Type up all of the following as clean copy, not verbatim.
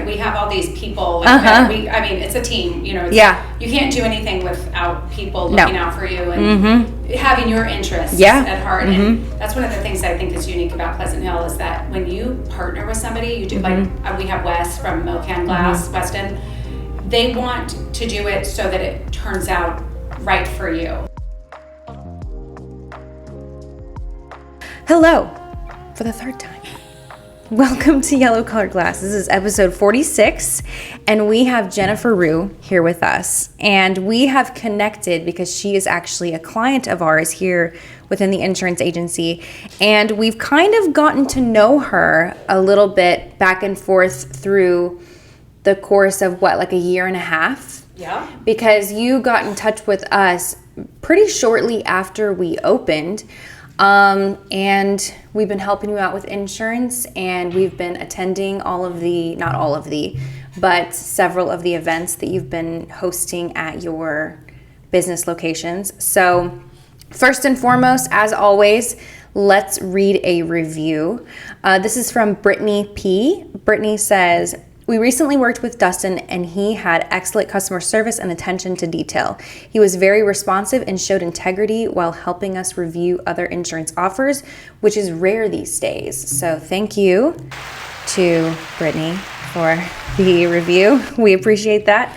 we have all these people. Like it's a team. You can't do anything without people looking out for you and having your interests at heart. And that's one of the things I think is unique about Pleasant Hill is that when you partner with somebody, you do we have Wes from Milcan Glass, Weston. They want to do it so that it turns out right for you. Hello, for the third time. Welcome to Yellow Colored Glass. This is episode 46, and we have Jennifer Rue here with us. And we have connected because she is actually a client of ours here within the insurance agency. And we've kind of gotten to know her a little bit back and forth through the course of like a year and a half. Yeah. Because you got in touch with us pretty shortly after we opened. And we've been helping you out with insurance, and we've been attending not all of the, but several of the events that you've been hosting at your business locations. So first and foremost, as always, let's read a review. This is from Brittany P. Brittany says, "We recently worked with Dustin, and he had excellent customer service and attention to detail. He was very responsive and showed integrity while helping us review other insurance offers, which is rare these days." So thank you to Brittany for the review. We appreciate that.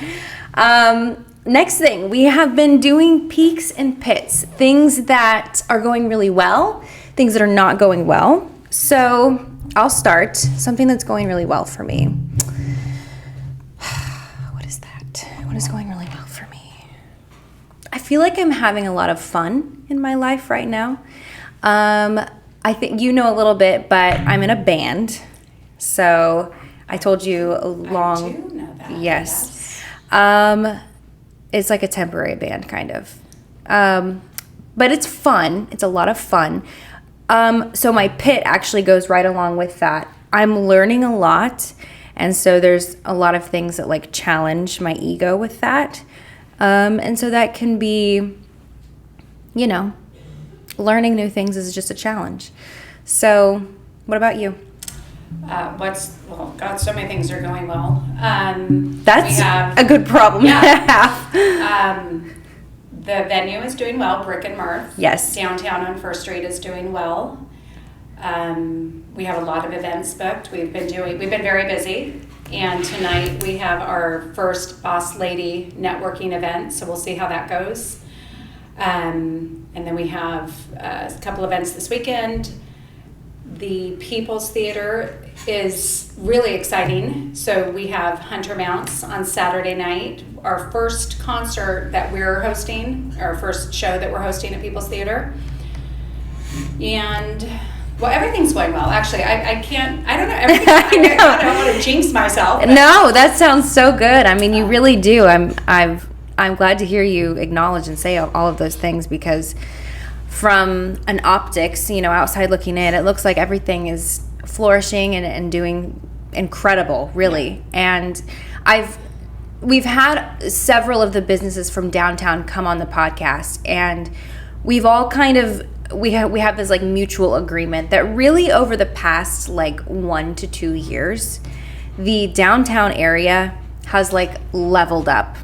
Next thing, we have been doing peaks and pits, things that are going really well, things that are not going well. So I'll start. Something that's going really well for me. What is going really well for me? I feel like I'm having a lot of fun in my life right now. I think you know a little bit, but I'm in a band. So I told you I do know that. Yes. It's like a temporary band, kind of. But it's fun. It's a lot of fun. So my pit actually goes right along with that. I'm learning a lot. And so there's a lot of things that like challenge my ego with that. And so that can be, learning new things is just a challenge. So what about you? So many things are going well. That's a good problem to have. The venue is doing well, Brick and Mirth. Yes. Downtown on First Street is doing well. We have a lot of events booked. We've been very busy, and tonight we have our first Boss Lady networking event, so we'll see how that goes. And then we have a couple events this weekend. The People's Theater is really exciting. So we have Hunter Mounts on Saturday night, our first concert that we're hosting, our first show that we're hosting at People's Theater. And everything's going well. Actually, I don't know everything. I don't want to jinx myself. No, that sounds so good. I mean, you really do. I'm glad to hear you acknowledge and say all of those things, because from an optics, outside looking in, it looks like everything is flourishing and doing incredible, really. And we've had several of the businesses from downtown come on the podcast, and we've all kind of we have this like mutual agreement that really over the past like 1 to 2 years, the downtown area has like leveled up.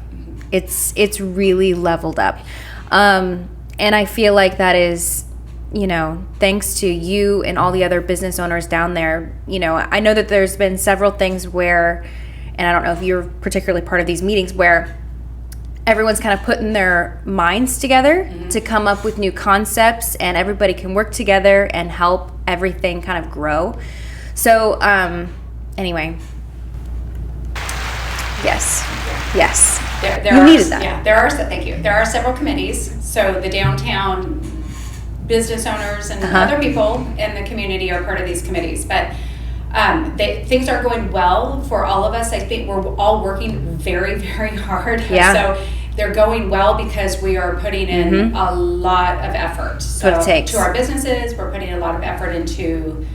It's really leveled up. And I feel like that is, thanks to you and all the other business owners down there. I know that there's been several things where, and I don't know if you're particularly part of these meetings, where everyone's kind of putting their minds together to come up with new concepts, and everybody can work together and help everything kind of grow. So, anyway. Yes. You needed that. Yeah, thank you. There are several committees. So the downtown business owners and other people in the community are part of these committees. But things are going well for all of us. I think we're all working very, very hard. Yeah. So they're going well because we are putting in a lot of effort. So what it takes. To our businesses, we're putting a lot of effort into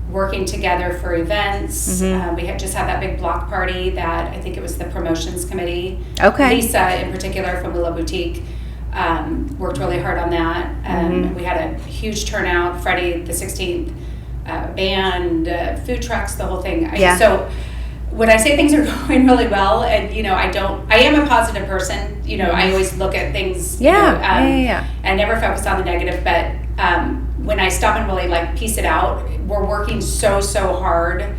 working together for events. We just had that big block party that I think it was the promotions committee. Okay. Lisa in particular from Willow Boutique worked really hard on that. We had a huge turnout Friday the 16th, band, food trucks, the whole thing. Yeah. So when I say things are going really well, and I am a positive person. I always look at things. I never focus on the negative, but when I stop and really like piece it out, we're working so hard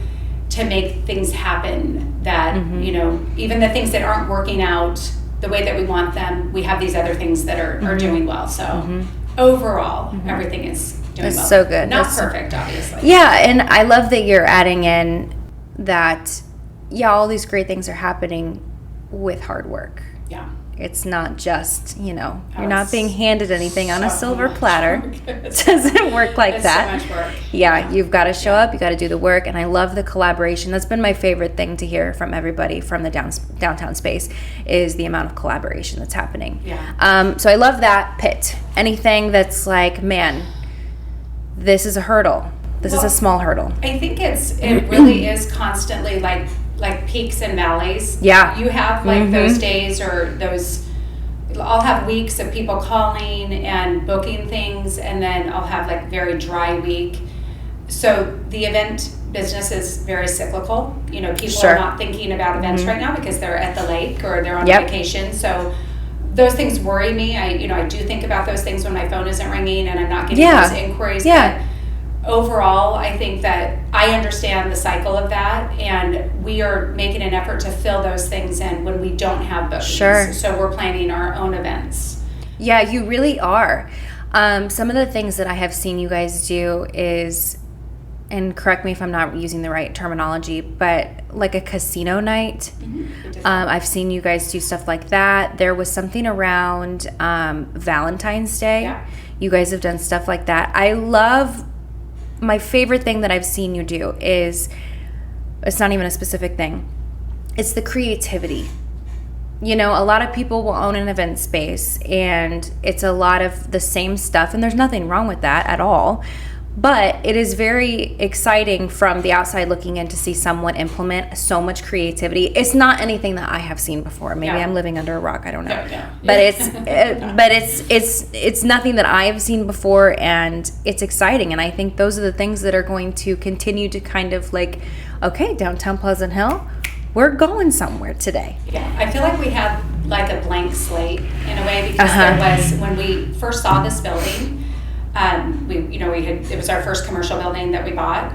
to make things happen that even the things that aren't working out the way that we want them, we have these other things that are doing well. So overall, everything is doing well. That's so good. Not perfect, obviously. Yeah, and I love that you're adding in that. Yeah, all these great things are happening with hard work. Yeah. It's not just, you're not being handed anything on a silver platter. It doesn't work like that. It's so much work. Yeah, you've got to show up, you got to do the work, and I love the collaboration. That's been my favorite thing to hear from everybody from the downtown space is the amount of collaboration that's happening. Yeah. So I love that pit. Anything that's like, man, this is a hurdle. This is a small hurdle. I think it really is constantly like peaks and valleys. Yeah. You have like those days or those, I'll have weeks of people calling and booking things, and then I'll have like very dry week. So the event business is very cyclical. People are not thinking about events right now because they're at the lake or they're on vacation. So those things worry me. I do think about those things when my phone isn't ringing and I'm not getting those inquiries. Yeah. But overall, I think that I understand the cycle of that, and we are making an effort to fill those things in when we don't have bookings. Sure. So we're planning our own events. Yeah, you really are. Some of the things that I have seen you guys do is, and correct me if I'm not using the right terminology, but like a casino night. I've seen you guys do stuff like that. There was something around Valentine's Day. Yeah. You guys have done stuff like that. My favorite thing that I've seen you do is, it's not even a specific thing. It's the creativity. A lot of people will own an event space and it's a lot of the same stuff, and there's nothing wrong with that at all. But it is very exciting from the outside looking in to see someone implement so much creativity. It's not anything that I have seen before. Maybe I'm living under a rock. I don't know. No. But it's nothing that I have seen before, and it's exciting. And I think those are the things that are going to continue to kind of like, okay, downtown Pleasant Hill, we're going somewhere today. Yeah, I feel like we had like a blank slate in a way, because there was, when we first saw this building, it was our first commercial building that we bought.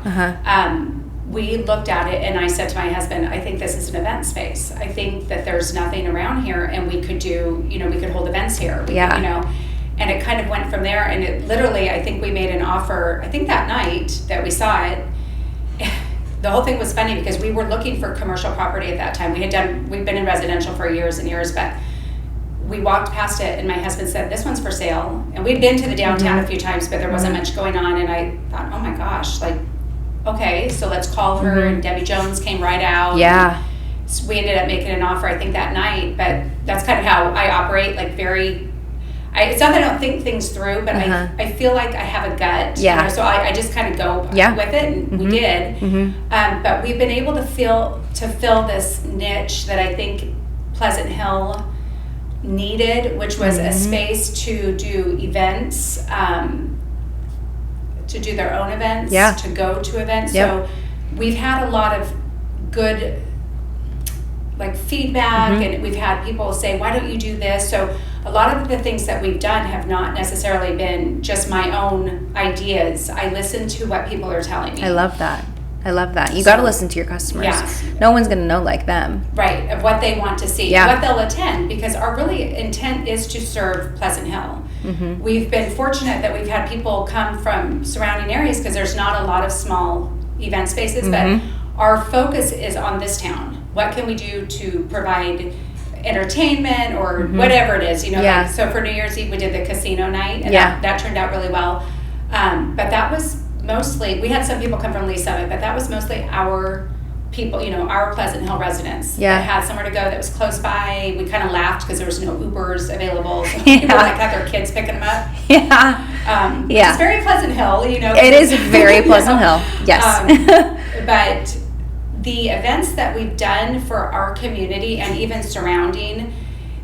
We looked at it and I said to my husband, I think this is an event space. I think that there's nothing around here, and we could do, we could hold events here. And it kind of went from there, and it literally, I think we made an offer, I think that night that we saw it. The whole thing was funny because we were looking for commercial property at that time. We've been in residential for years and years, but we walked past it and my husband said, this one's for sale. And we'd been to the downtown a few times, but there wasn't much going on. And I thought, oh my gosh, okay, so let's call her. And Debbie Jones came right out. Yeah. So we ended up making an offer, I think, that night. But that's kind of how I operate, it's not that I don't think things through, but I feel like I have a gut. Yeah. So I just kind of go with it, and we did. But we've been able to fill this niche that I think Pleasant Hill needed, which was a space to do events, to do their own events, to go to events. So we've had a lot of good feedback, and we've had people say, why don't you do this? So a lot of the things that we've done have not necessarily been just my own ideas. I listen to what people are telling me. I love that. You got to listen to your customers. Yes. No one's going to know like them. Right, of what they want to see, what they'll attend, because our really intent is to serve Pleasant Hill. We've been fortunate that we've had people come from surrounding areas because there's not a lot of small event spaces, but our focus is on this town. What can we do to provide entertainment or whatever it is, so for New Year's Eve we did the casino night, and that turned out really well. But that was mostly, we had some people come from Lee Summit, but that was mostly our people, our Pleasant Hill residents that had somewhere to go that was close by. We kind of laughed because there was no Ubers available, so people had their kids picking them up. It's very Pleasant Hill, It is very Pleasant Hill, yes. But the events that we've done for our community and even surrounding,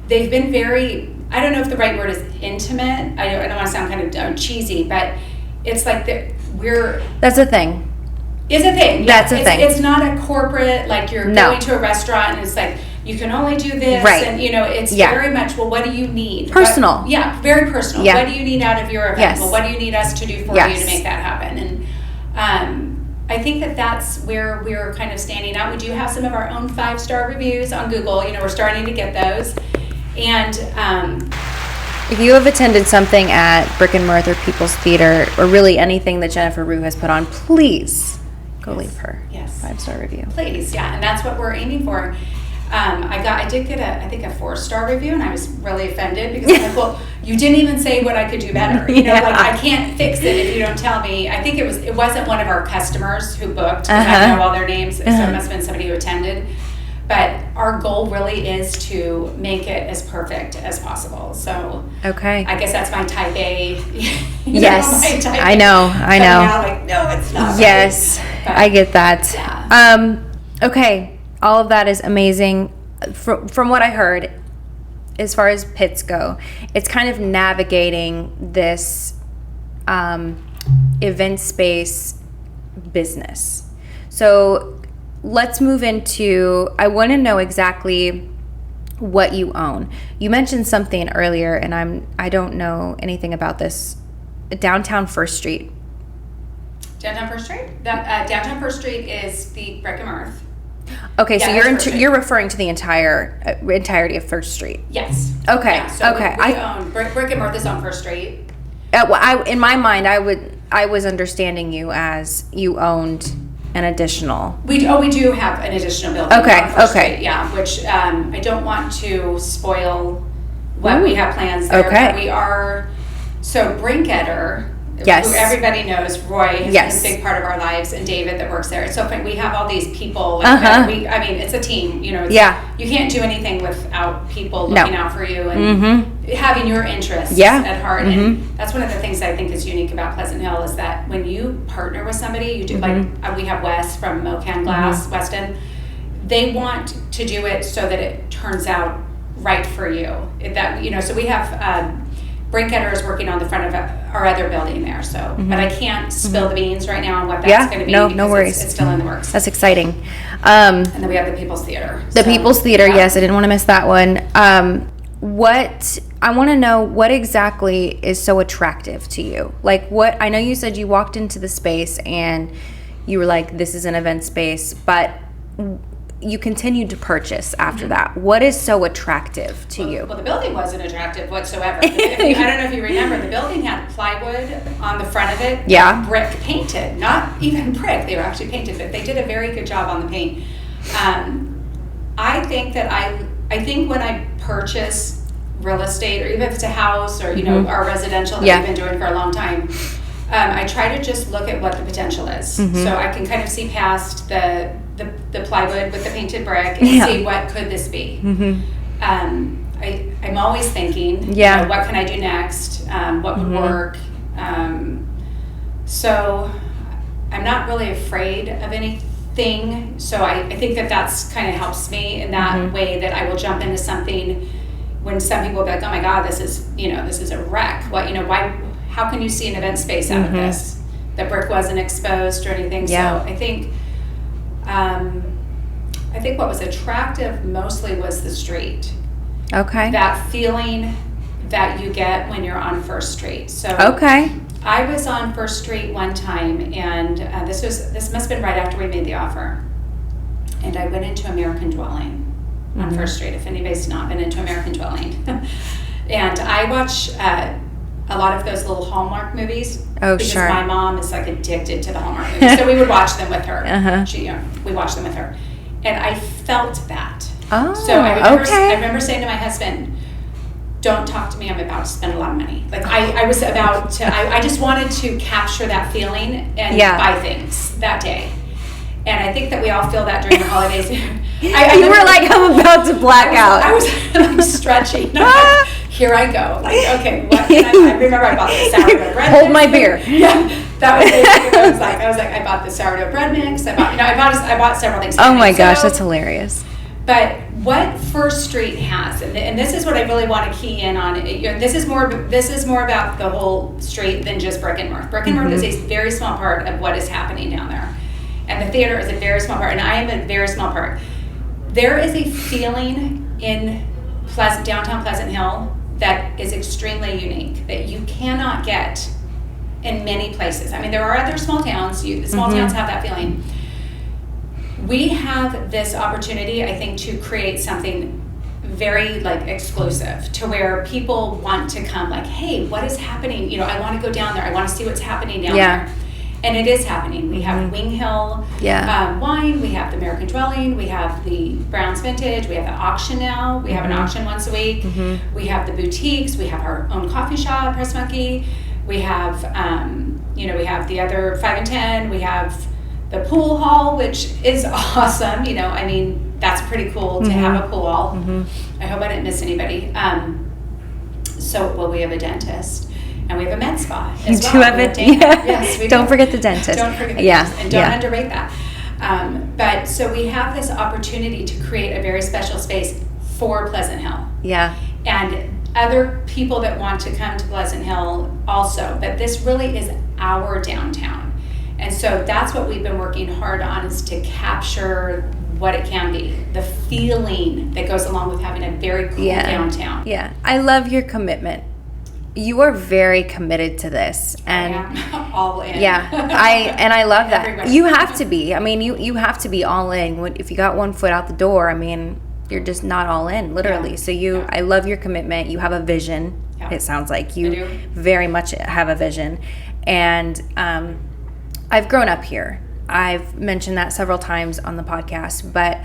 they've been very, I don't know if the right word is intimate. I don't want to sound kind of cheesy, but it's like that's the thing. Is a thing. That's a thing. It's not a corporate, like you're going to a restaurant and it's like, you can only do this. Right. And, it's very much, well, what do you need? Personal. Very personal. Yeah. What do you need out of your event? Yes. Well, what do you need us to do for you to make that happen? And I think that's where we're kind of standing out. We do have some of our own 5-star reviews on Google. We're starting to get those. And if you have attended something at Brick and Mirth or People's Theater, or really anything that Jennifer Rue has put on, please go leave her 5-star review. Please, and that's what we're aiming for. I did get I think a 4-star review, and I was really offended because I'm like, well, you didn't even say what I could do better. Like I can't fix it if you don't tell me. I think it wasn't one of our customers who booked. I know all their names, so it must have been somebody who attended. But our goal really is to make it as perfect as possible. So I guess that's my type A. Yes, type I know. Like, no, it's not. Yes, but, I get that. Yeah. Okay. All of that is amazing. From what I heard, as far as pits go, it's kind of navigating this event space business. So let's move into, I want to know exactly what you own. You mentioned something earlier, and I don't know anything about this. Downtown First Street. Downtown First Street? Downtown First Street is the Brick and Mirth. Okay, so you're referring to the entirety of First Street. Yes. Okay. Yeah, so okay. We own Brick and Mirth is on First Street. In my mind, I was understanding you as you owned an additional. We do have an additional building. Okay. On First Street, yeah, which I don't want to spoil what we have plans there. Okay. But we are Brinketter. Yes. Who everybody knows, Roy has been a big part of our lives, and David that works there. It's so fun. We have all these people. It's a team. You can't do anything without people looking out for you and having your interests at heart. And that's one of the things I think is unique about Pleasant Hill is that when you partner with somebody, you do we have Wes from Mocan Glass, Weston. They want to do it so that it turns out right for you. So we have. Brinketter is working on the front of our other building there, but I can't spill the beans right now on what that's going to be. No worries. It's still in the works. That's exciting. And then we have the People's Theater. People's Theater, yes, I didn't want to miss that one. What I want to know, what exactly is so attractive to you? Like what, I know you said you walked into the space and you were like, this is an event space, but you continued to purchase after that. What is so attractive to you? Well, the building wasn't attractive whatsoever. I don't know if you remember, the building had plywood on the front of it. Yeah. Brick painted, not even brick. They were actually painted, but they did a very good job on the paint. I think that I think when I purchase real estate, or even if it's a house or our residential that we've been doing for a long time, I try to just look at what the potential is. So I can kind of see past the plywood with the painted brick and see what could this be. I'm always thinking, what can I do next? What would work? So I'm not really afraid of anything. So I think that's kind of helps me in that way, that I will jump into something when some people will be like, oh my God, this is a wreck. Why? How can you see an event space out of this? The brick wasn't exposed or anything. Yeah. So I think what was attractive mostly was the street. Okay. That feeling that you get when you're on First Street. So I was on First Street one time, and this must have been right after we made the offer. And I went into American Dwelling on First Street, if anybody's not been into American Dwelling. And I watch a lot of those little Hallmark movies. Because my mom is like addicted to the Hallmark movies. So we would watch them with her. We watched them with her. And I felt that. So I remember saying to my husband, don't talk to me, I'm about to spend a lot of money. Like I was about to, I just wanted to capture that feeling and buy things that day. And I think that we all feel that during the holidays. You were like, I'm about to black out. I was like stretching. Like, here I go. Like, okay, what can I remember I bought the sourdough bread mix. Hold my beer. Yeah, that was it. I was like, I bought the sourdough bread mix. I bought several things. Oh my gosh, that's hilarious. But what First Street has, and this is what I really want to key in on. This is more about the whole street than just Brick and Mirth. Brick and Mirth is a very small part of what is happening down there. And the theater is a very small part, and I am a very small part. There is a feeling in downtown Pleasant Hill that is extremely unique, that you cannot get in many places. I mean, there are other small towns. Small towns have that feeling. We have this opportunity, I think, to create something very like exclusive, to where people want to come, like, hey, what is happening? You know, I want to go down there. I want to see what's happening down there. And it is happening. We have Wing Hill wine. We have the American Dwelling. We have the Brown's Vintage. We have the auction now. We have an auction once a week. We have the boutiques. We have our own coffee shop, Press Monkey. We have, we have the other 5 and 10. We have the pool hall, which is awesome. You know, I mean, that's pretty cool to have a pool hall. I hope I didn't miss anybody. We have a dentist. And we have a med spa as well. You do have it? Yes, we do. Don't forget the dentist. Don't forget the dentist. And don't underrate that. But so we have this opportunity to create a very special space for Pleasant Hill. Yeah. And other people that want to come to Pleasant Hill also. But this really is our downtown. And so that's what we've been working hard on, is to capture what it can be, the feeling that goes along with having a very cool downtown. Yeah. I love your commitment. You are very committed to this, and I am all in. Yeah, I love that. Everywhere. You have to be. I mean, you have to be all in. If you got one foot out the door, I mean, you're just not all in, literally. Yeah. So I love your commitment. You have a vision. Yeah. It sounds like you very much have a vision, and I've grown up here. I've mentioned that several times on the podcast, but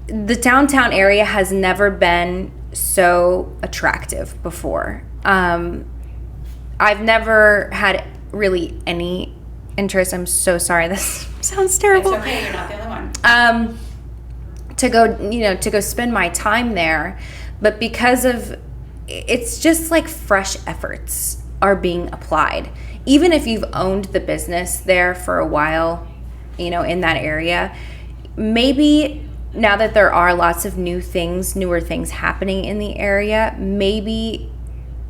the downtown area has never been so attractive before. I've never had really any interest. I'm so sorry. This sounds terrible. It's okay. You're not the only one. To go spend my time there, but because of it's just like fresh efforts are being applied. Even if you've owned the business there for a while, in that area, maybe now that there are lots of newer things happening in the area, maybe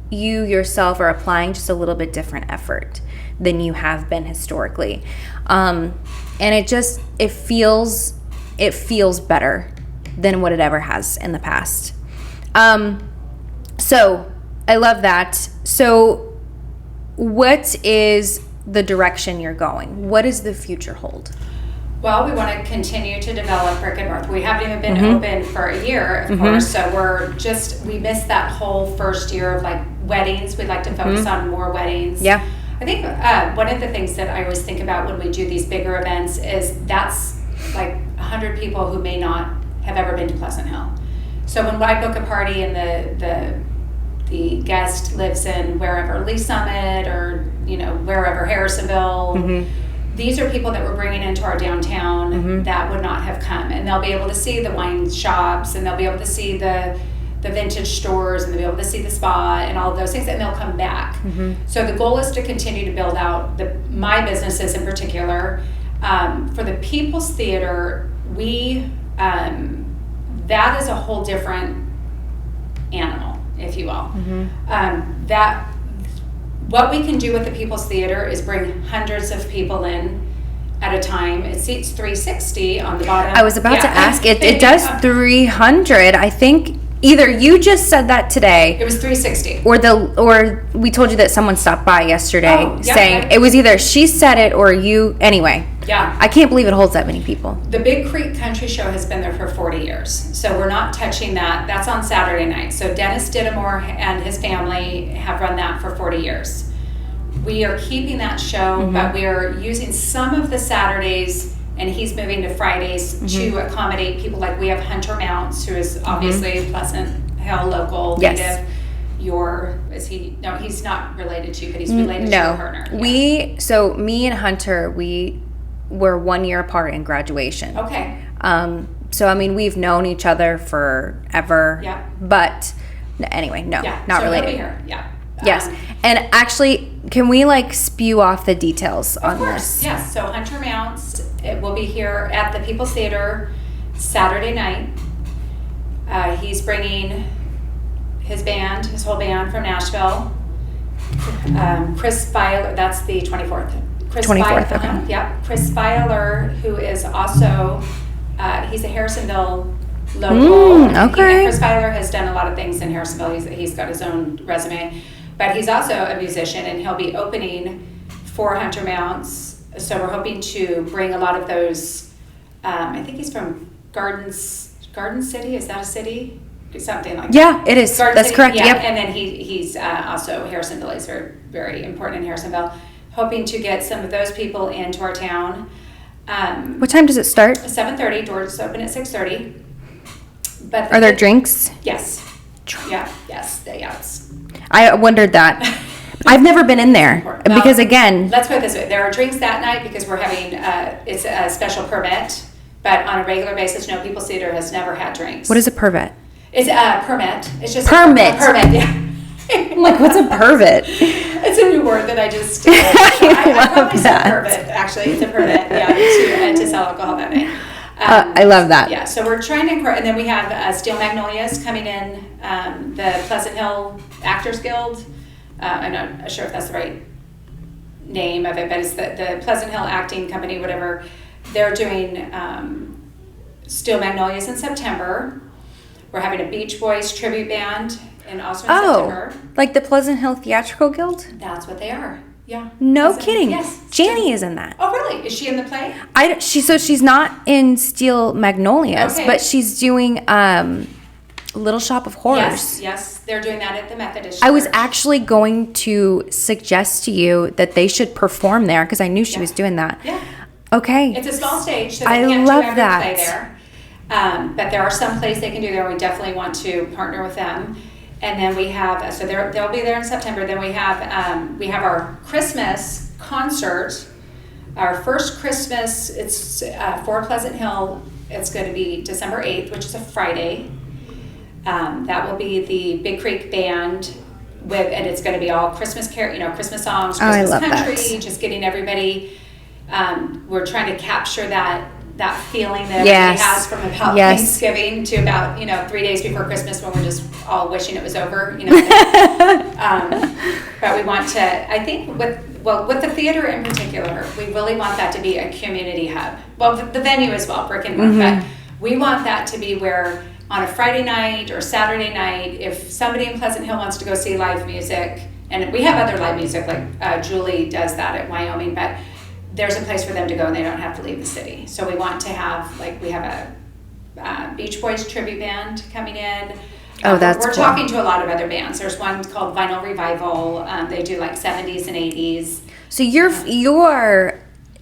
you yourself are applying just a little bit different effort than you have been historically. And it feels better than what it ever has in the past. So I love that. So what is the direction you're going? What does the future hold? Well, we want to continue to develop Brick and Mirth. We haven't even been open for a year, of course, so we missed that whole first year of like weddings. We'd like to focus on more weddings. Yeah. I think one of the things that I always think about when we do these bigger events is that's like 100 people who may not have ever been to Pleasant Hill. So when I book a party and the guest lives in wherever, Lee Summit or, wherever, Harrisonville, these are people that we're bringing into our downtown that would not have come, and they'll be able to see the wine shops, and they'll be able to see the vintage stores, and they'll be able to see the spa and all of those things, and they'll come back. So the goal is to continue to build out my businesses in particular. For the People's Theater, that is a whole different animal, if you will. What we can do with the People's Theater is bring hundreds of people in at a time. It seats 360 on the bottom. I was about to ask. It does 300. I think either you just said that today. It was 360. Or we told you that someone stopped by yesterday saying it was either she said it or you. Anyway. Yeah. I can't believe it holds that many people. The Big Creek Country Show has been there for 40 years. So we're not touching that. That's on Saturday night. So Dennis Dittemore and his family have run that for 40 years. We are keeping that show, but we are using some of the Saturdays, and he's moving to Fridays to accommodate people. Like we have Hunter Mounts, who is obviously Pleasant Hill local native. No, he's not related to you, but he's related to your partner. Yeah. So me and Hunter, we were 1 year apart in graduation. Okay. So I mean, we've known each other forever. Yeah. But anyway, not related. He'll be here. Yeah. Yes. And actually, can we spew off the details on this? Of course. Yes. So Hunter Mounts, it will be here at the People's Theater Saturday night. He's bringing his whole band from Nashville. Chris Violet, that's the 24th. Chris 24th, Feiler, okay. Yep. Chris Feiler, who is also, he's a Harrisonville local. Okay. Chris Feiler has done a lot of things in Harrisonville. He's got his own resume. But he's also a musician, and he'll be opening for Hunter Mounts. So we're hoping to bring a lot of those, I think he's from Garden City. Is that a city? Something like that. Yeah, it is. Garden That's City? correct. Yeah. Yep. And then he's also Harrisonville. He's very, very important in Harrisonville. Hoping to get some of those people into our town. What time does it start? 7:30. Doors open at 6:30. But Are there drinks? Yes. Yeah. Yes. Yeah. I wondered that. I've never been in there because again, let's put it this way: there are drinks that night because we're having it's a special permit. But on a regular basis, No People's Theater has never had drinks. what is a permit? It's a permit. It's just Permit. A permit. Yeah. I'm like, what's a pervit? It's a new word that I just. I I love probably said that. permit. Actually, it's a permit. Yeah, to sell alcohol that night. I love that. Yeah, so we're trying to encourage, and then we have Steel Magnolias coming in, the Pleasant Hill Actors Guild. I'm not sure if that's the right name of it, but it's the Pleasant Hill Acting Company, whatever. They're doing Steel Magnolias in September. We're having a Beach Boys tribute band also in September. Like the Pleasant Hill Theatrical Guild? That's what they are. Yeah. No kidding. Yes. Janie is in that. Oh, really? Is she in the play? She's not in Steel Magnolias, Okay. but she's doing Little Shop of Horrors. Yes. They're doing that at the Methodist I was Church. actually going to suggest to you that they should perform there because I knew she was doing that. Yeah. Okay. It's a small stage, so they I can't love do every that. play there. But there are some plays they can do there. We definitely want to partner with them. And then we have, so they'll be there in September. Then we have our Christmas concert. Our first Christmas, it's for Pleasant Hill. It's going to be December 8th, which is a Friday. That will be the Big Creek Band and it's going to be all Christmas Christmas songs, Oh, I Christmas love country, that. just getting everybody. We're trying to capture that feeling that everybody has from about Thanksgiving to about 3 days before Christmas when we're just all wishing it was over. But we want to. I think with the theater in particular, we really want that to be a community hub. Well, the venue as well, Brick and Mortar, but we want that to be where on a Friday night or Saturday night, if somebody in Pleasant Hill wants to go see live music, and we have other live music like Julie does that at Wyoming, but there's a place for them to go and they don't have to leave the city. So we want to have, we have a Beach Boys tribute band coming in. Oh, that's We're cool. talking to a lot of other bands. There's one called Vinyl Revival. They do 70s and 80s. So you're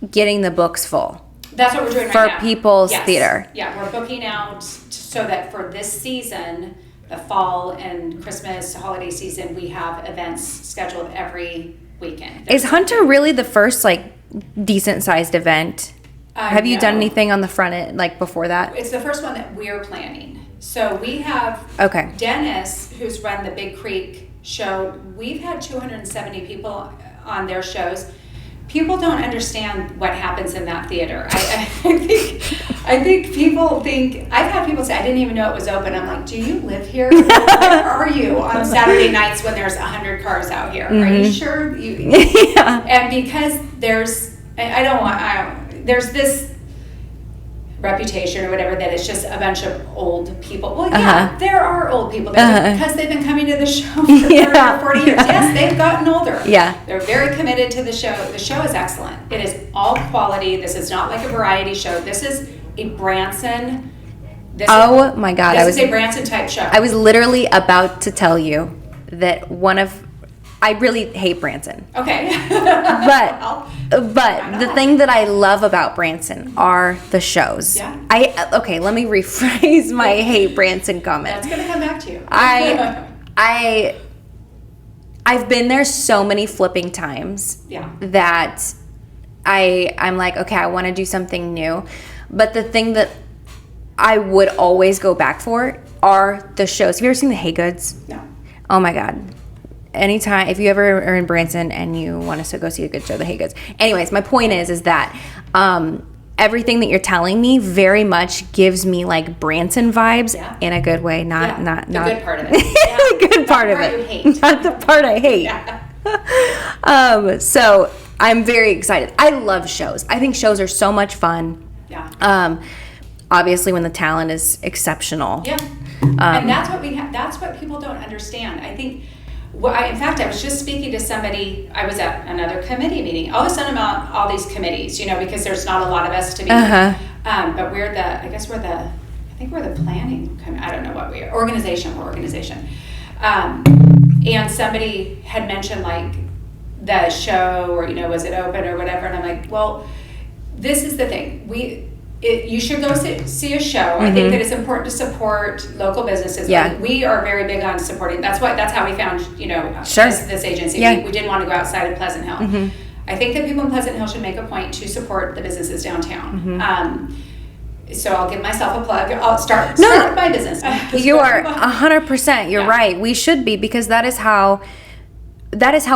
getting the books full. That's what we're doing For right now. People's Yes. Theater. Yeah, we're booking out so that for this season, the fall and Christmas holiday season, we have events scheduled every weekend. Is Hunter really the first decent sized event? Have you done No. anything on the front end before that? It's the first one that we're planning. So we have Okay. Dennis, who's run the Big Creek show. We've had 270 people on their shows. People don't understand what happens in that theater. I think people think, I've had people say, I didn't even know it was open. I'm like, do you live here? Where are you on Saturday nights when there's 100 cars out here? Are you sure? Yeah. And because there's this reputation or whatever that it's just a bunch of old people. Well, yeah, there are old people there because they've been coming to the show for 30 or 40 years. Yes, they've gotten older. Yeah. They're very committed to the show. The show is excellent. It is all quality. This is not like a variety show. This is a Branson. My God. This is a Branson type show. I was literally about to tell you that I really hate Branson. Okay. But the thing that I love about Branson are the shows. Yeah. Let me rephrase my hate Branson comment. That's going to come back to you. I've been there so many flipping times that I'm like, okay, I want to do something new. But the thing that I would always go back for are the shows. Have you ever seen the Haygoods? No. Oh my God. Anytime, if you ever are in Branson and you want to go see a good show, the Haygoods. Anyways, my point is that everything that you're telling me very much gives me Branson vibes in a good way, not the good part of it. the good part of it, you hate. not the part I hate. Yeah. So I'm very excited. I love shows. I think shows are so much fun. Yeah. Obviously when the talent is exceptional. Yeah. And that's what that's what people don't understand. I think, in fact, I was just speaking to somebody, I was at another committee meeting. All of a sudden about all these committees, because there's not a lot of us to be. But I think we're the planning, I don't know what we are, we're organization. And somebody had mentioned like the show or, was it open or whatever. And I'm like, well, this is the thing. You should go see a show. I think that it's important to support local businesses. Yeah. We are very big on supporting. That's how we found, Sure. this agency. Yeah. We didn't want to go outside of Pleasant Hill. I think that people in Pleasant Hill should make a point to support the businesses downtown. So I'll give myself a plug. I'll start with my business. You are 100%. You're right. We should be, because that is how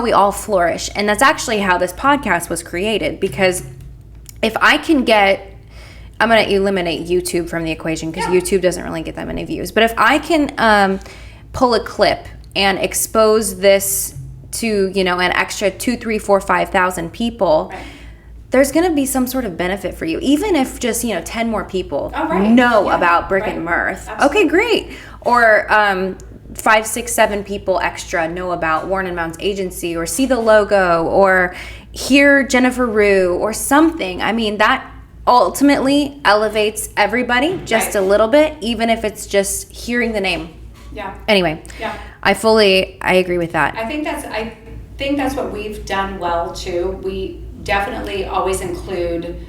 we all flourish. And that's actually how this podcast was created, because if I can I'm going to eliminate YouTube from the equation, because YouTube doesn't really get that many views. But if I can pull a clip and expose this to, an extra 2, 3, 4, 5,000 people, right, there's going to be some sort of benefit for you. Even if just, 10 more people know about Brick and Mirth. Absolutely. Okay, great. Or 5, 6, 7 people extra know about Warren and Mount's agency, or see the logo, or hear Jennifer Rue or something. I mean, that ultimately elevates everybody just a little bit, even if it's just hearing the name. Yeah. Anyway. Yeah. I agree with that. I think that's what we've done well too. We definitely always include.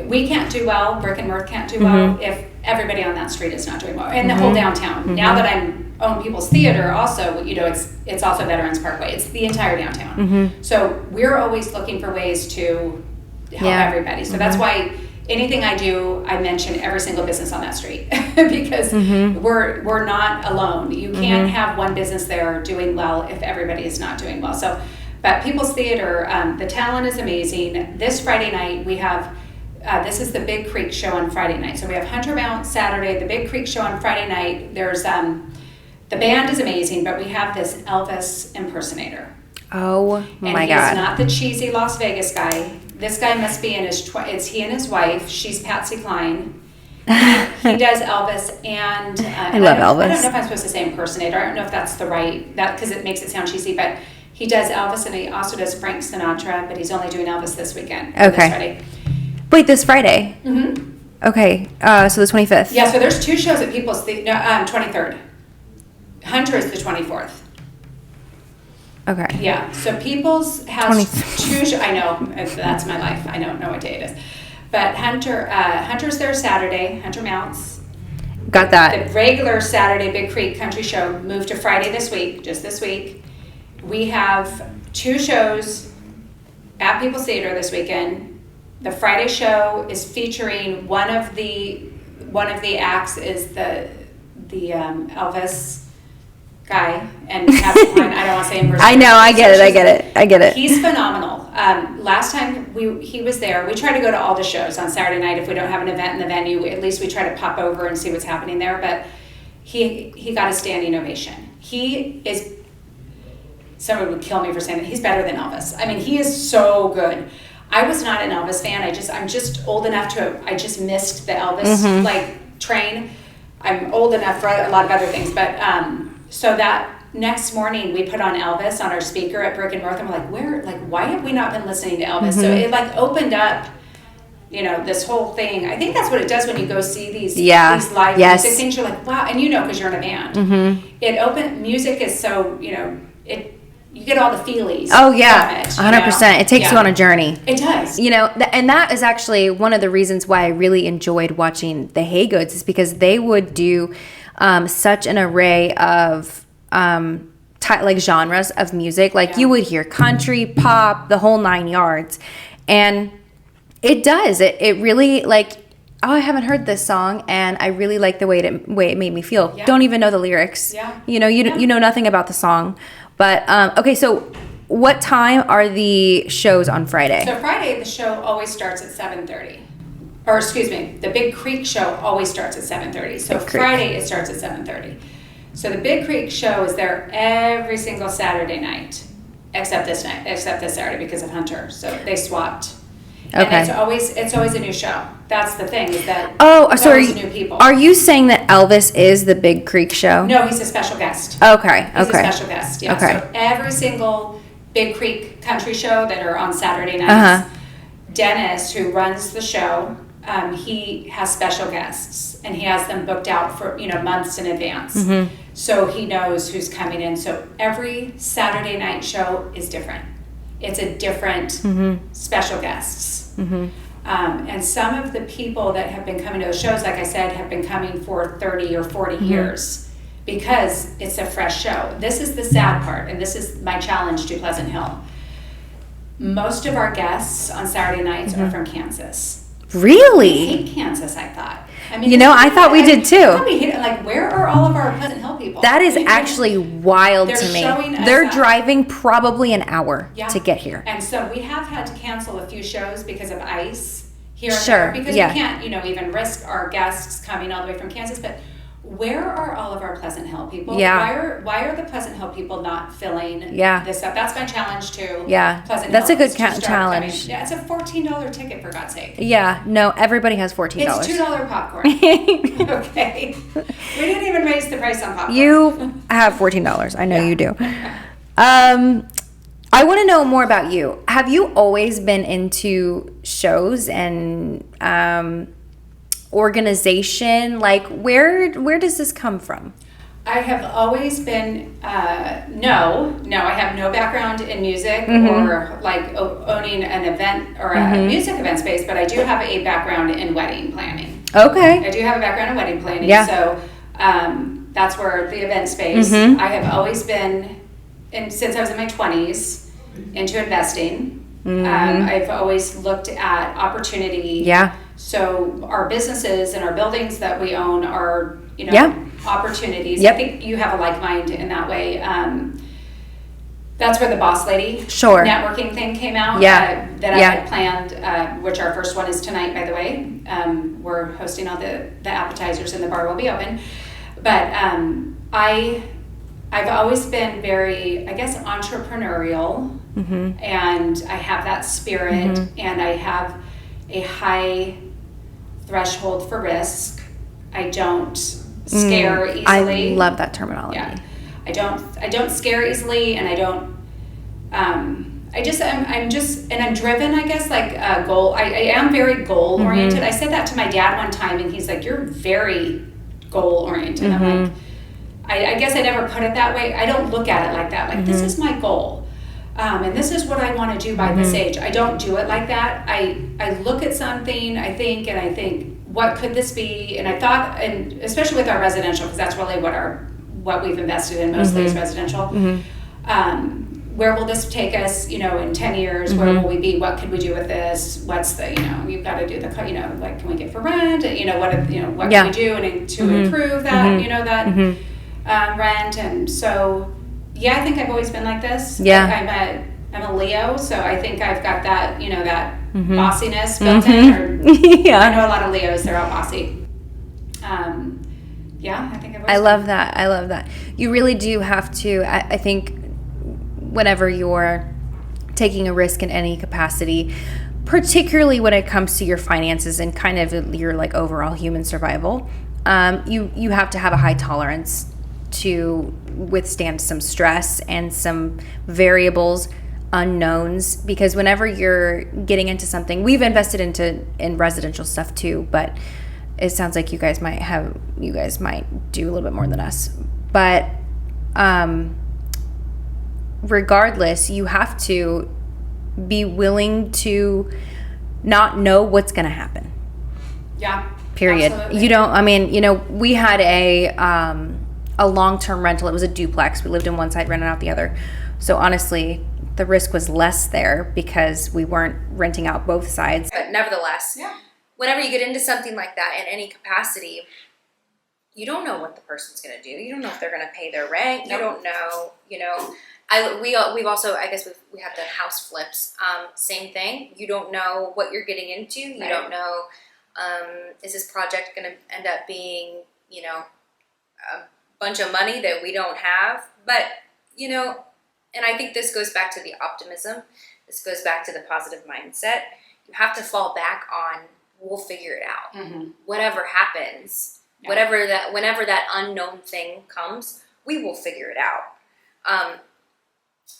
We can't do well. Brick and Mirth can't do well if everybody on that street is not doing well, and the whole downtown. Now that I'm own People's Theater, also, it's also Veterans Parkway. It's the entire downtown. So we're always looking for ways to help everybody. So that's why anything I do, I mention every single business on that street because we're not alone. You can't have one business there doing well if everybody is not doing well. So, but People's Theater, the talent is amazing. This Friday night we have. This is the Big Creek Show on Friday night. So we have Hunter Mount Saturday, the Big Creek Show on Friday night. There's the band is amazing, but we have this Elvis impersonator. Oh my God! And he's not the cheesy Las Vegas guy. This guy must be in his it's he and his wife. She's Patsy Cline. He does Elvis, and I love Elvis. I don't know if I'm supposed to say impersonator. I don't know if that's the right because it makes it sound cheesy, but he does Elvis, and he also does Frank Sinatra. But he's only doing Elvis this weekend. Okay. This Friday. Wait, this Friday? Okay, so the 25th. Yeah, so there's 2 shows at People's Theater, 23rd. Hunter is the 24th. Okay. Yeah, so People's has 2 shows. I know, that's my life. I don't know what day it is. But Hunter's there Saturday, Hunter Mounts. Got that. The regular Saturday Big Creek Country Show moved to Friday this week, just this week. We have 2 shows at People's Theater this weekend. The Friday show is featuring one of the acts is the Elvis guy, and I don't want to say impersonator. I know, I get it. He's phenomenal. Last time he was there, we try to go to all the shows on Saturday night. If we don't have an event in the venue, at least we try to pop over and see what's happening there. But he got a standing ovation. He is. Someone would kill me for saying that. He's better than Elvis. I mean, he is so good. I was not an Elvis fan. I'm just old enough I just missed the Elvis train. I'm old enough for a lot of other things, but so that next morning we put on Elvis on our speaker at Brick and Mirth, and we're like, why have we not been listening to Elvis? So it opened up, this whole thing. I think that's what it does when you go see these live music things. You're like, wow, and because you're in a band, music is so you get all the feelies. Oh yeah, 100%. It takes you on a journey. It does. And that is actually one of the reasons why I really enjoyed watching the Haygoods, is because they would do such an array of genres of music. You would hear country, pop, the whole 9 yards, and it does. It really I haven't heard this song, and I really like the way it made me feel. Yeah. Don't even know the lyrics. Yeah. You know nothing about the song. But, okay, so what time are the shows on Friday? So Friday, the show always starts at 7:30. Or, excuse me, the Big Creek show always starts at 7:30. So Friday, it starts at 7:30. So the Big Creek show is there every single Saturday night. except this Saturday because of Hunter. So they swapped. Okay. And it's always a new show. That's the thing, is that it's always new people. Are you saying that Elvis is the Big Creek show? No, he's a special guest. Okay. He's a special guest, yeah. Okay. So every single Big Creek country show that are on Saturday nights, Dennis, who runs the show, he has special guests, and he has them booked out for months in advance. Mm-hmm. So he knows who's coming in. So every Saturday night show is different. It's a different special guests. Mm-hmm. And some of the people that have been coming to those shows, like I said, have been coming for 30 or 40 years because it's a fresh show. This is the sad part, and this is my challenge to Pleasant Hill. Most of our guests on Saturday nights are from Kansas. Really? I hate Kansas, I thought. I mean, I thought we did too. Like, where are all of our Pleasant Hill people? That is actually wild to me. They're driving probably an hour to get here. And so we have had to cancel a few shows because of ice here and Sure, there, because we can't, even risk our guests coming all the way from Kansas. But where are all of our Pleasant Hill people? Yeah. Why are the Pleasant Hill people not filling this up? That's my challenge too. Yeah. Pleasant That's Hill a good is to start challenge. coming. Yeah, it's a $14 ticket, for God's sake. Yeah. No, everybody has $14. It's $2 popcorn. Okay. We didn't even raise the price on popcorn. You have $14. I know you do. I want to know more about you. Have you always been into shows and organization? Like, where does this come from? I have always been, no, I have no background in music or like owning an event or a music event space, but I do have a background in wedding planning. Okay. I do have a background in wedding planning. Yeah. So that's where the event space, I have always been, since I was in my 20s, into investing. I've always looked at opportunity. Yeah. So our businesses and our buildings that we own are, opportunities. Yep. I think you have a like mind in that way. That's where the Boss Lady networking thing came out. That I had planned, which our first one is tonight, by the way. We're hosting all the appetizers, and the bar will be open. But I've always been very, I guess, entrepreneurial, and I have that spirit, and I have a high threshold for risk. I don't scare easily. I love that terminology. Yeah, I don't scare easily, and I don't. I'm driven, I guess, like goal. I am very goal oriented. I said that to my dad one time, and he's like, "You're very goal oriented." I'm like, I guess I never put it that way. I don't look at it like that. Like, this is my goal. And this is what I want to do by this age. I don't do it like that. I look at something, I think, what could this be? And I thought, and especially with our residential, because that's really what we've invested in mostly is residential. Where will this take us, in 10 years? Where will we be? What could we do with this? What's the, you've got to do the, what can we get for rent? What can we do to improve that, that rent? And so, I think I've always been like this. Yeah. I'm a Leo, so I think I've got that, that bossiness built in. I know a lot of Leos, they're all bossy. I think I've always I love that. You really do have to, I think, whenever you're taking a risk in any capacity, particularly when it comes to your finances and kind of your like overall human survival, you have to have a high tolerance to withstand some stress and some variables, unknowns, because whenever you're getting into something, we've invested in residential stuff too, but it sounds like you guys might do a little bit more than us. But regardless, you have to be willing to not know what's going to happen. Yeah. Period. Absolutely. We had a long-term rental. It was a duplex. We lived in one side, rented out the other. So honestly, the risk was less there because we weren't renting out both sides. But nevertheless, whenever you get into something like that in any capacity, you don't know what the person's going to do. You don't know if they're going to pay their rent. You don't know, we've also, I guess we have the house flips. Same thing. You don't know what you're getting into. You don't know, is this project going to end up being, a bunch of money that we don't have? But, And I think this goes back to the optimism. This goes back to the positive mindset. You have to fall back on, we'll figure it out. Mm-hmm. Whatever happens, Yeah. whenever that unknown thing comes, we will figure it out.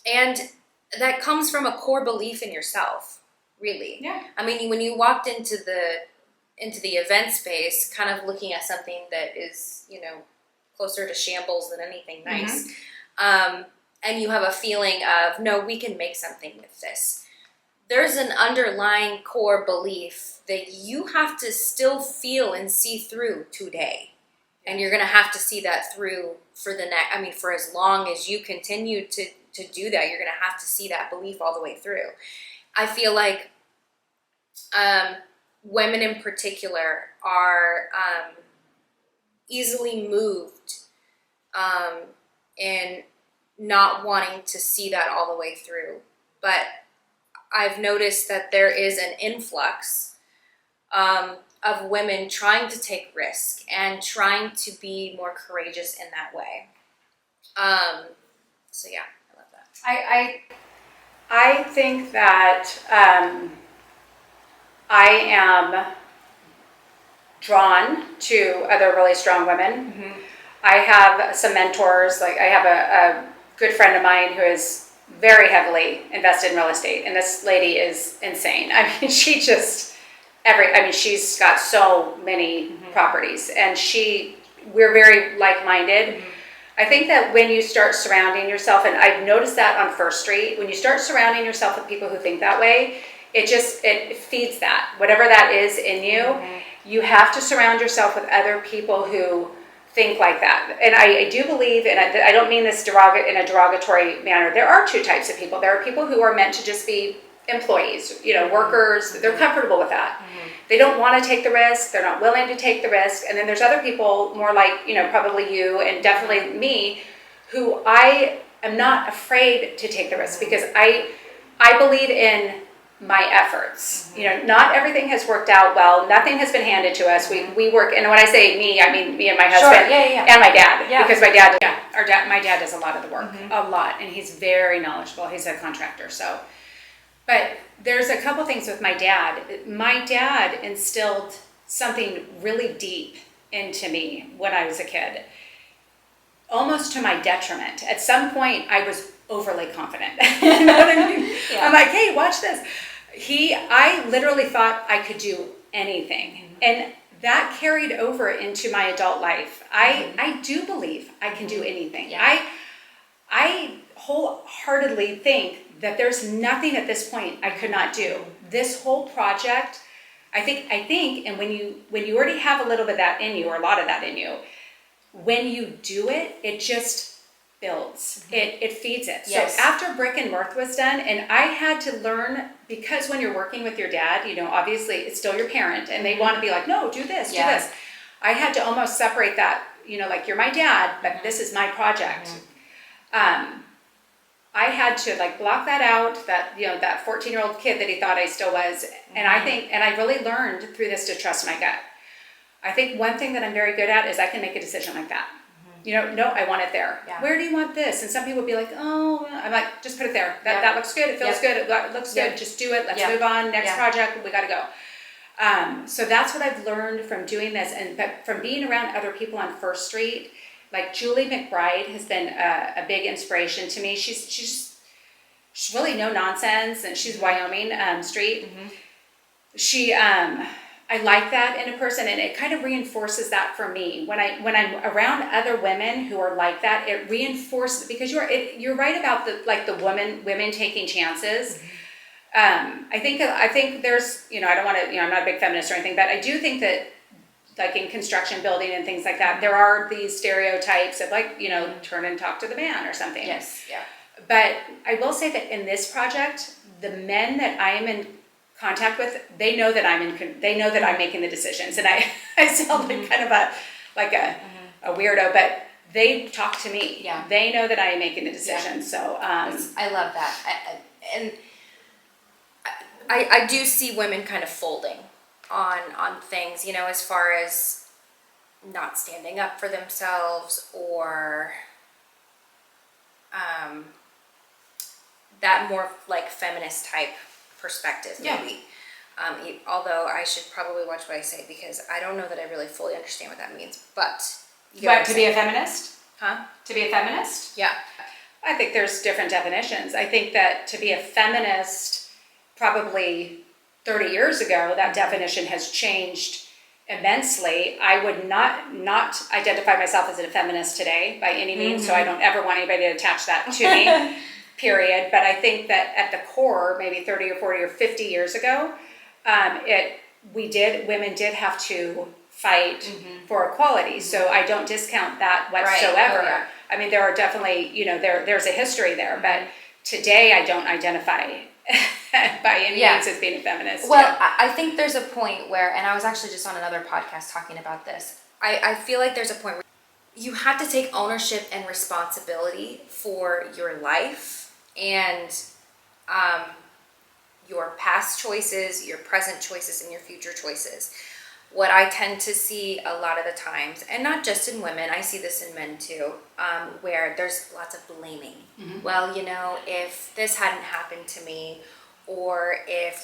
And that comes from a core belief in yourself, really. Yeah. I mean, when you walked into the event space, kind of looking at something that is, closer to shambles than anything nice, and you have a feeling of, no, we can make something with this. There's an underlying core belief that you have to still feel and see through today. And you're going to have to see that through for as long as you continue to do that, you're going to have to see that belief all the way through. I feel like women in particular are easily moved in not wanting to see that all the way through. But I've noticed that there is an influx of women trying to take risk and trying to be more courageous in that way. So yeah, I love that. I think that I am drawn to other really strong women. Mm-hmm. I have some mentors. Like I have a good friend of mine who is very heavily invested in real estate, and this lady is insane. I mean, she's got so many properties, and we're very like-minded. Mm-hmm. I think that when you start surrounding yourself, and I've noticed that on First Street, when you start surrounding yourself with people who think that way, it feeds that. Whatever that is in you, you have to surround yourself with other people who think like that. And I do believe, and I don't mean this in a derogatory manner, there are two types of people. There are people who are meant to just be employees, workers. They're comfortable with that. They don't want to take the risk. They're not willing to take the risk. And then there's other people, more like, probably you and definitely me, who I am not afraid to take the risk because I believe in my efforts. Not everything has worked out well. Nothing has been handed to us. We work, and when I say me, I mean me and my husband. Sure. Yeah. And my dad. Yeah. Because my dad does a lot of the work. A lot. And he's very knowledgeable. He's a contractor. So, but there's a couple things with my dad. My dad instilled something really deep into me when I was a kid, almost to my detriment. At some point, I was overly confident. You know what I mean? Yeah. I'm like, hey, watch this. I literally thought I could do anything. And that carried over into my adult life. I do believe I can do anything. Yeah. I wholeheartedly think that there's nothing at this point I could not do. This whole project, I think, and when you already have a little bit of that in you, or a lot of that in you, when you do it, it just builds. It feeds it. Yes. So after Brick and Mirth was done, and I had to learn, because when you're working with your dad, obviously it's still your parent, and they want to be like, no, do this, do this. I had to almost separate that, like, you're my dad, but this is my project. I had to block that out, that, that 14-year-old kid that he thought I still was. And I really learned through this to trust my gut. I think one thing that I'm very good at is I can make a decision like that. No, I want it there. Yeah. Where do you want this? And some people would be like, oh, I'm like, just put it there. That looks good. It feels good. It looks good. Just do it. Let's move on. Next project. We got to go. So that's what I've learned from doing this, but from being around other people on First Street. Like Julie McBride has been a big inspiration to me. She's really no nonsense, and she's Wyoming Street. I like that in a person, and it kind of reinforces that for me. When I'm around other women who are like that, it reinforces, because you're right about the women taking chances. I think there's, I don't want to, I'm not a big feminist or anything, but I do think that, like in construction building and things like that, there are these stereotypes of turn and talk to the man or something. Yes, yeah. But I will say that in this project, the men that I am in contact with, they know that I'm making the decisions, and I sound like kind of a weirdo, but they talk to me. Yeah. They know that I am making the decisions. Yeah. So I love that, and I do see women kind of folding on things, as far as not standing up for themselves, or that more like feminist type perspective, maybe. Although I should probably watch what I say because I don't know that I really fully understand what that means. But to be a feminist? Huh? To be a feminist? Yeah. I think there's different definitions. I think that to be a feminist, probably 30 years ago, that definition has changed immensely. I would not identify myself as a feminist today by any means, so I don't ever want anybody to attach that to me, period. But I think that at the core, maybe 30 or 40 or 50 years ago, women did have to fight for equality. So I don't discount that whatsoever. Right. Oh, yeah. I mean, there are definitely, there's a history there, but today I don't identify by any means as being a feminist. Well, I think there's a point where, and I was actually just on another podcast talking about this, I feel like there's a point where you have to take ownership and responsibility for your life and your past choices, your present choices, and your future choices. What I tend to see a lot of the times, and not just in women, I see this in men too, where there's lots of blaming. Well, if this hadn't happened to me, or if,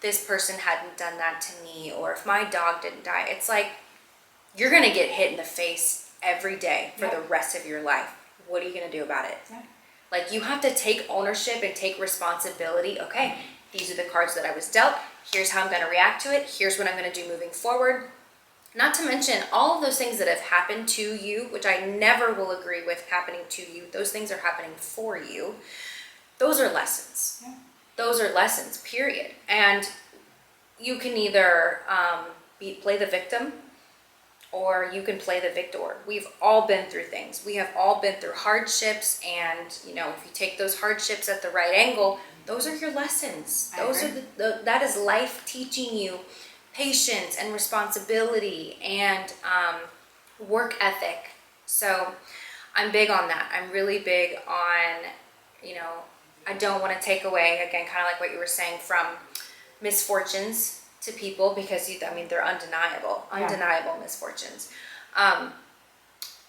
this person hadn't done that to me, or if my dog didn't die, it's like, you're going to get hit in the face every day for the rest of your life. What are you going to do about it? Yeah. Like, you have to take ownership and take responsibility. Okay, these are the cards that I was dealt. Here's how I'm going to react to it. Here's what I'm going to do moving forward. Not to mention all of those things that have happened to you, which I never will agree with happening to you. Those things are happening for you. Those are lessons. Yeah. Those are lessons, period. And you can either play the victim or you can play the victor. We've all been through things. We have all been through hardships, and if you take those hardships at the right angle, those are your lessons. That is life teaching you patience and responsibility and work ethic. So I'm big on that. I'm really big on, I don't want to take away, again, kind of like what you were saying, from misfortunes to people, because they're undeniable misfortunes.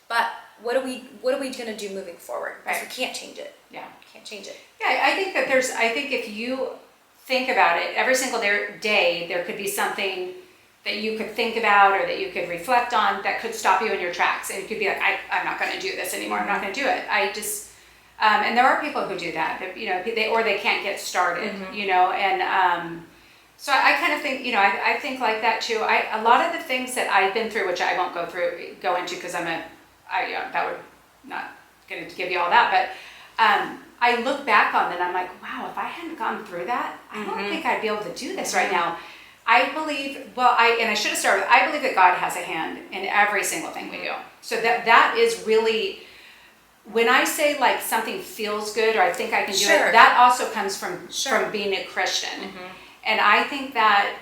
But what are we going to do moving forward? Because we can't change it. Yeah, can't change it. Yeah, I think if you think about it, every single day there could be something that you could think about or that you could reflect on that could stop you in your tracks, and it could be like, I'm not going to do this anymore. I'm not going to do it. And there are people who do that. They can't get started. And so I kind of think, I think like that too. A lot of the things that I've been through, which I won't go into because that would not going to give you all that, but I look back on it and I'm like, wow, if I hadn't gone through that, I don't think I'd be able to do this right now. I believe, I should have started, I believe that God has a hand in every single thing we do. So that is really, when I say like something feels good or I think I can do it, that also comes from being a Christian. And I think that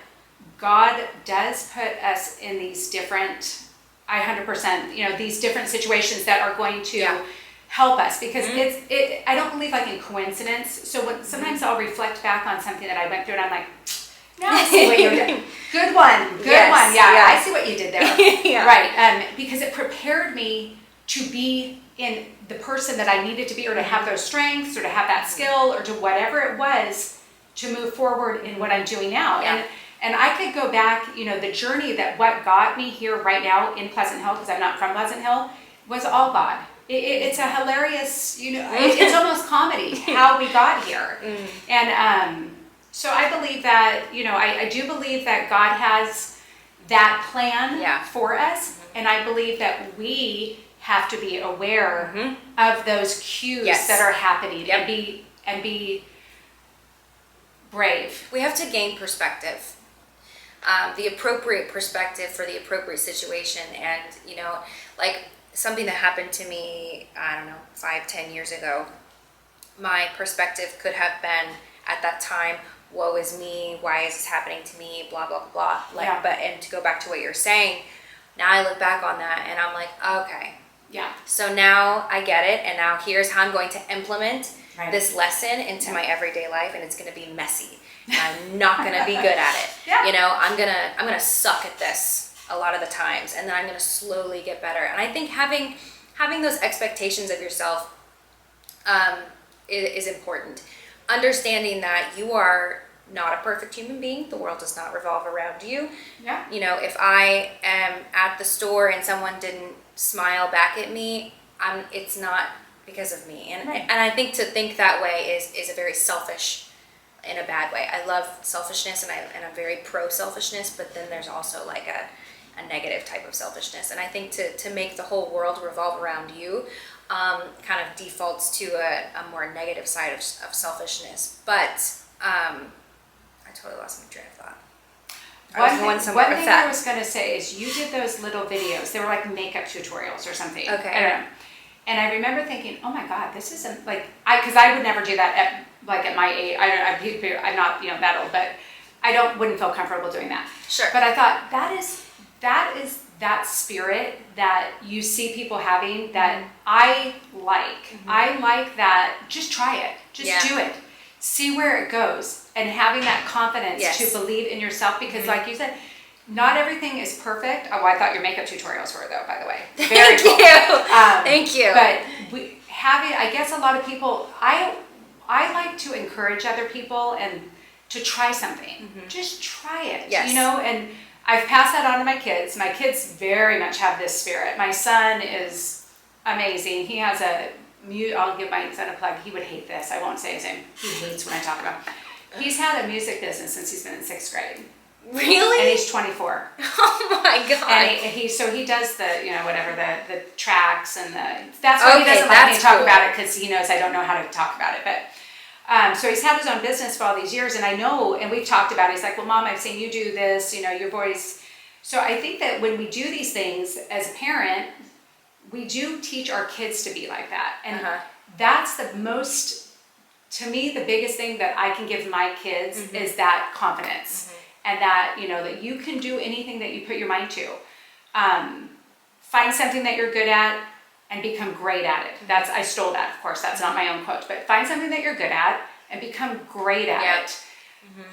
God does put us in these different, 100%, these different situations that are going to help us, because I don't believe like in coincidence. So sometimes I'll reflect back on something that I went through and I'm like, now I see what you're doing. Good one. Yeah, I see what you did there. Right. Because it prepared me to be in the person that I needed to be, or to have those strengths, or to have that skill, or to whatever it was to move forward in what I'm doing now. And I could go back, the journey that what got me here right now in Pleasant Hill, because I'm not from Pleasant Hill, was all God. It's a hilarious, it's almost comedy how we got here. And so I believe that, I do believe that God has that plan for us. And I believe that we have to be aware of those cues that are happening and be brave. We have to gain perspective. The appropriate perspective for the appropriate situation. And, like something that happened to me, 5-10 years ago, my perspective could have been at that time, woe is me, why is this happening to me, blah, blah, blah. But, and to go back to what you're saying, now I look back on that and I'm like, okay. Yeah. So now I get it, and now here's how I'm going to implement this lesson into my everyday life, and it's going to be messy. I'm not going to be good at it. I'm going to suck at this a lot of the times, and then I'm going to slowly get better. And I think having those expectations of yourself is important. understanding that you are not a perfect human being. The world does not revolve around you. Yeah. You know, if I am at the store and someone didn't smile back at me, it's not because of me. And Right. and I think to think that way is a very selfish, in a bad way. I love selfishness, and I'm very pro selfishness, but then there's also like a negative type of selfishness. And I think to make the whole world revolve around you kind of defaults to a more negative side of selfishness. But I totally lost my train of thought. One thing I was going to say is you did those little videos. They were like makeup tutorials or something. Okay. I don't know. And I remember thinking, oh my God, this isn't like, because I would never do that at my age. I'm not, that old, but wouldn't feel comfortable doing that. Sure. But I thought that is that spirit that you see people having that I like. Mm-hmm. I like that. Just try it. Just do it. See where it goes, and having that confidence to believe in yourself, because like you said, not everything is perfect. Oh, I thought your makeup tutorials were, though, by the way. Very cool. Thank you. But I guess a lot of people, I like to encourage other people and to try something. Mm-hmm. Just try it, and I've passed that on to my kids. My kids very much have this spirit. My son is amazing. He has I'll give my son a plug. He would hate this. I won't say his name. He hates when I talk about him. He's had a music business since he's been in 6th grade. Really? And he's 24. Oh my God. And he does the, the tracks and that's why he doesn't like me to talk about it, because he knows I don't know how to talk about it. But, so he's had his own business for all these years, and I know, and we've talked about it. He's like, well, Mom, I've seen you do this, your boys. So I think that when we do these things as a parent, we do teach our kids to be like that. And that's the most, to me, the biggest thing that I can give my kids is that confidence. And that, that you can do anything that you put your mind to. Find something that you're good at and become great at it. I stole that, of course, that's not my own quote, but find something that you're good at and become great at it.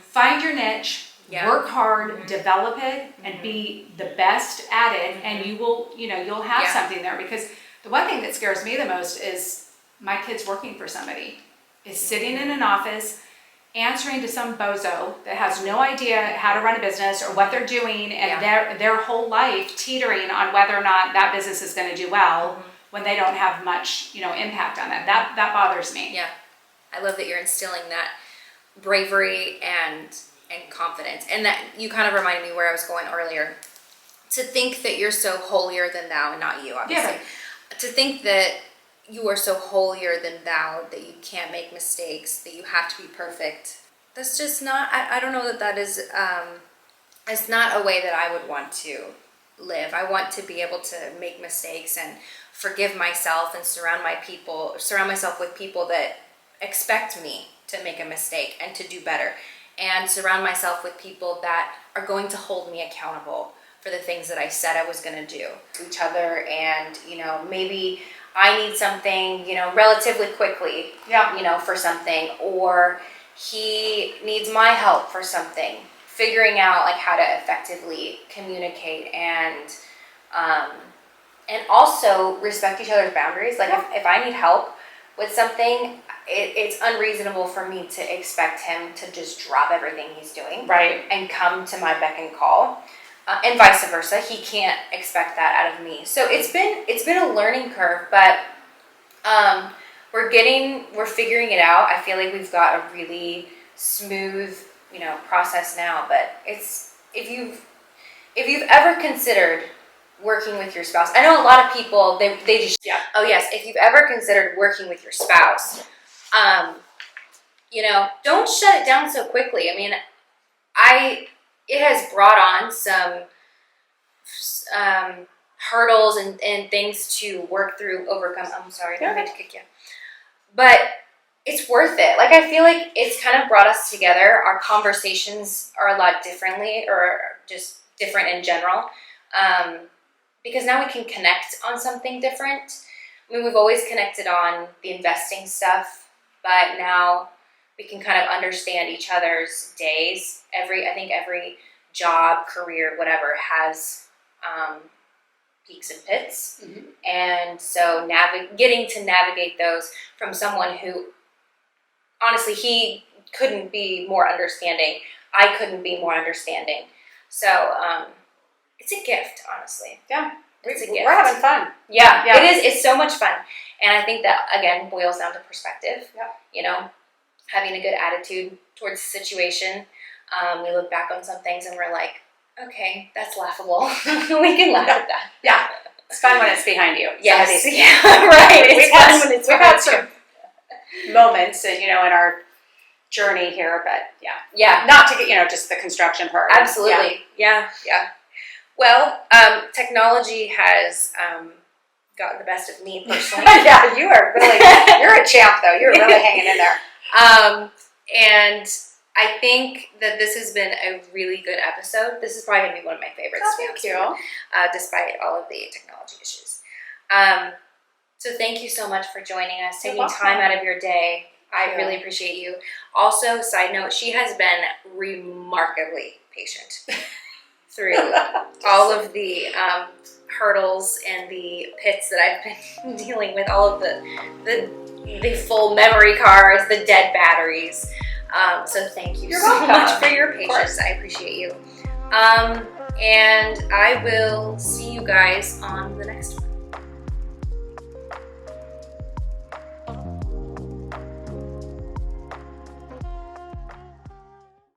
Find your niche, work hard, develop it, and be the best at it, and you will, you'll have something there. Because the one thing that scares me the most is my kids working for somebody, is sitting in an office, answering to some bozo that has no idea how to run a business or what they're doing, and their whole life teetering on whether or not that business is going to do well when they don't have much, impact on that. That bothers me. Yeah. I love that you're instilling that bravery and confidence. And that you kind of reminded me where I was going earlier. To think that you're so holier than thou, and not you, obviously. Yeah, right. To think that you are so holier than thou, that you can't make mistakes, that you have to be perfect. That's just not, I don't know that is, it's not a way that I would want to live. I want to be able to make mistakes and forgive myself and surround myself with people that expect me to make a mistake and to do better, and surround myself with people that are going to hold me accountable for the things that I said I was going to do to each other. And, maybe I need something, relatively quickly, for something, or he needs my help for something. Figuring out like how to effectively communicate and also respect each other's boundaries. Like if I need help with something, it's unreasonable for me to expect him to just drop everything he's doing, and come to my beck and call. And vice versa, he can't expect that out of me. So it's been a learning curve, but we're figuring it out. I feel like we've got a really smooth, process now. But it's if you've ever considered working with your spouse, I know a lot of people they just if you've ever considered working with your spouse, don't shut it down so quickly. I mean, it has brought on some hurdles and things to work through, overcome. I'm sorry, I didn't mean to kick you. But it's worth it. Like, I feel like it's kind of brought us together. Our conversations are a lot differently, or just different in general. Because now we can connect on something different. I mean, we've always connected on the investing stuff, but now we can kind of understand each other's days. I think every job, career, whatever, has peaks and pits. And so getting to navigate those from someone who honestly, he couldn't be more understanding. I couldn't be more understanding. So it's a gift, honestly. Yeah. It's a gift. We're having fun. Yeah, Yeah. it is. It's so much fun. And I think that, again, boils down to perspective. Yeah. You know, having a good attitude towards the situation. We look back on some things and we're like, okay, that's laughable. We can laugh at that. Yeah. It's fun when it's behind you. Yes. Somebody's- Yeah, right. We've It's fun when it's had behind some moments, in our journey here, but you. Yeah. not to get, just the construction part. Absolutely. Yeah. Well, technology has gotten the best of me personally. Yeah, you're a champ though. You're really hanging in there. And I think that this has been a really good episode. This is probably going to be one of my favorites. Oh, thank you. Despite all of the technology issues. So thank you so much for joining us, You're taking welcome. time out of your day. I Yeah. really appreciate you. Also, side note, she has been remarkably patient through all of the hurdles and the pits that I've been dealing with, all of the full memory cards, the dead batteries. So thank you You're so welcome. much for your Of patience. course. I appreciate you. And I will see you guys on the next one.